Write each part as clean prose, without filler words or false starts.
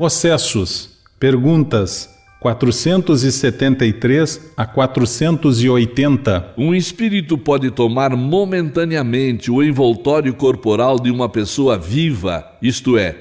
Possessos. Perguntas 473 a 480. Um espírito pode tomar momentaneamente o envoltório corporal de uma pessoa viva, isto é,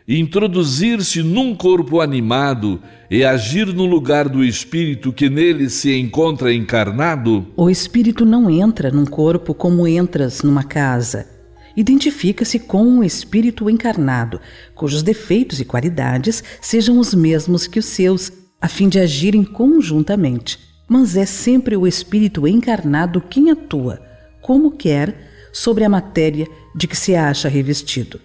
introduzir-se num corpo animado e agir no lugar do espírito que nele se encontra encarnado? O espírito não entra num corpo como entras numa casa. Identifica-se com um espírito encarnado, cujos defeitos e qualidades sejam os mesmos que os seus, a fim de agirem conjuntamente. Mas é sempre o espírito encarnado quem atua, como quer, sobre a matéria de que se acha revestido.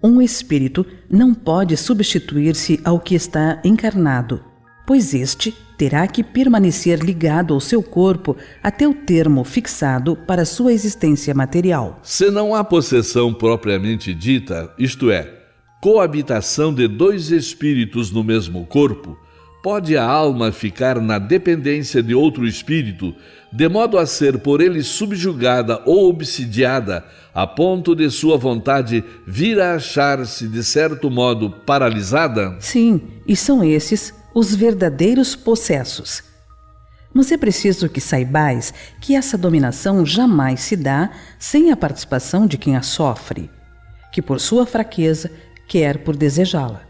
Um espírito não pode substituir-se ao que está encarnado, pois este terá que permanecer ligado ao seu corpo até o termo fixado para sua existência material. Se não há possessão propriamente dita, isto é, coabitação de dois espíritos no mesmo corpo, pode a alma ficar na dependência de outro espírito, de modo a ser por ele subjugada ou obsidiada, a ponto de sua vontade vir a achar-se, de certo modo, paralisada? Sim, e são esses os verdadeiros possessos. Mas é preciso que saibais que essa dominação jamais se dá sem a participação de quem a sofre, que por sua fraqueza quer por desejá-la.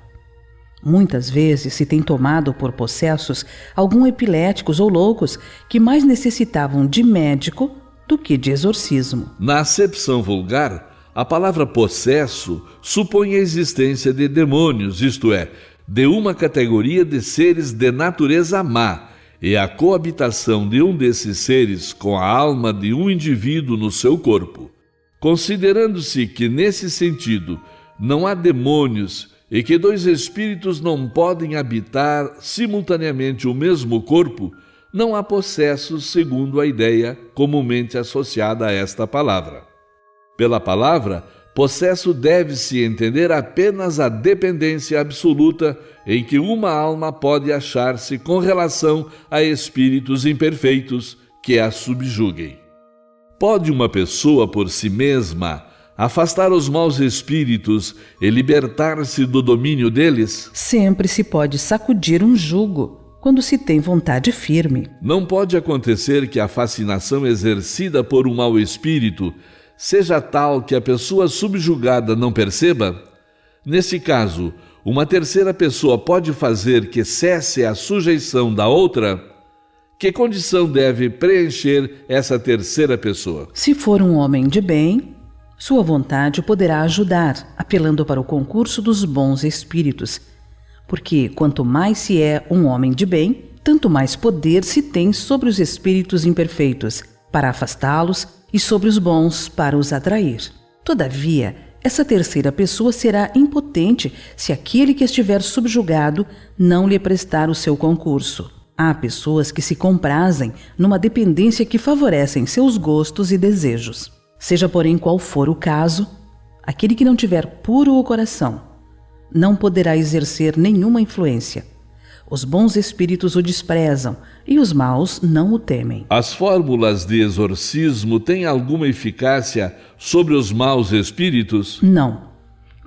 Muitas vezes se tem tomado por possessos alguns epiléticos ou loucos que mais necessitavam de médico do que de exorcismo. Na acepção vulgar, a palavra possesso supõe a existência de demônios, isto é, de uma categoria de seres de natureza má, e a coabitação de um desses seres com a alma de um indivíduo no seu corpo. Considerando-se que, nesse sentido, não há demônios e que dois espíritos não podem habitar simultaneamente o mesmo corpo, não há possessos segundo a ideia comumente associada a esta palavra. Pela palavra, possesso deve-se entender apenas a dependência absoluta em que uma alma pode achar-se com relação a espíritos imperfeitos que a subjuguem. Pode uma pessoa por si mesma afastar os maus espíritos e libertar-se do domínio deles? Sempre se pode sacudir um jugo quando se tem vontade firme. Não pode acontecer que a fascinação exercida por um mau espírito seja tal que a pessoa subjugada não perceba? Nesse caso, uma terceira pessoa pode fazer que cesse a sujeição da outra? Que condição deve preencher essa terceira pessoa? Se for um homem de bem, sua vontade poderá ajudar, apelando para o concurso dos bons espíritos. Porque quanto mais se é um homem de bem, tanto mais poder se tem sobre os espíritos imperfeitos, para afastá-los, e sobre os bons para os atrair. Todavia, essa terceira pessoa será impotente se aquele que estiver subjugado não lhe prestar o seu concurso. Há pessoas que se comprazem numa dependência que favorecem seus gostos e desejos. Seja, porém, qual for o caso, aquele que não tiver puro o coração não poderá exercer nenhuma influência. Os bons espíritos o desprezam e os maus não o temem. As fórmulas de exorcismo têm alguma eficácia sobre os maus espíritos? Não.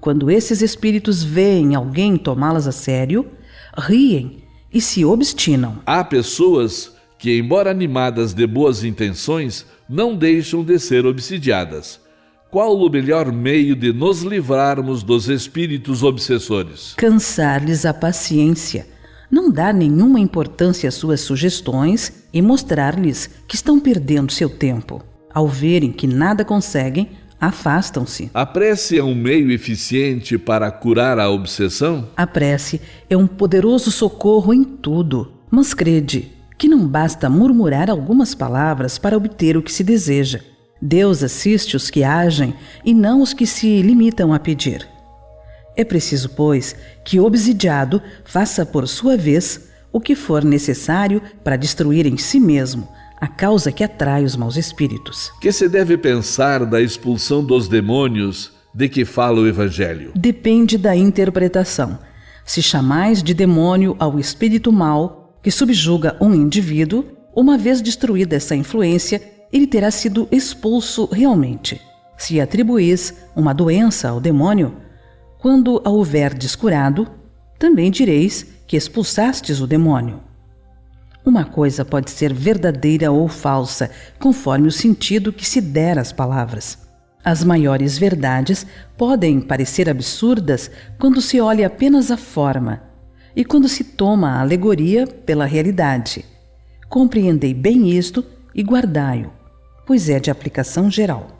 Quando esses espíritos veem alguém tomá-las a sério, riem e se obstinam. Há pessoas que, embora animadas de boas intenções, não deixam de ser obsidiadas. Qual o melhor meio de nos livrarmos dos espíritos obsessores? Cansar-lhes a paciência, não dar nenhuma importância às suas sugestões e mostrar-lhes que estão perdendo seu tempo. Ao verem que nada conseguem, afastam-se. A prece é um meio eficiente para curar a obsessão? A prece é um poderoso socorro em tudo, mas crede que não basta murmurar algumas palavras para obter o que se deseja. Deus assiste os que agem e não os que se limitam a pedir. É preciso, pois, que o obsidiado faça por sua vez o que for necessário para destruir em si mesmo a causa que atrai os maus espíritos. Que se deve pensar da expulsão dos demônios de que fala o Evangelho? Depende da interpretação. Se chamais de demônio ao espírito mau que subjuga um indivíduo, uma vez destruída essa influência, ele terá sido expulso realmente. Se atribuís uma doença ao demônio, quando a houver descurado, também direis que expulsastes o demônio. Uma coisa pode ser verdadeira ou falsa, conforme o sentido que se der às palavras. As maiores verdades podem parecer absurdas quando se olha apenas a forma e quando se toma a alegoria pela realidade. Compreendei bem isto e guardai-o, pois é de aplicação geral.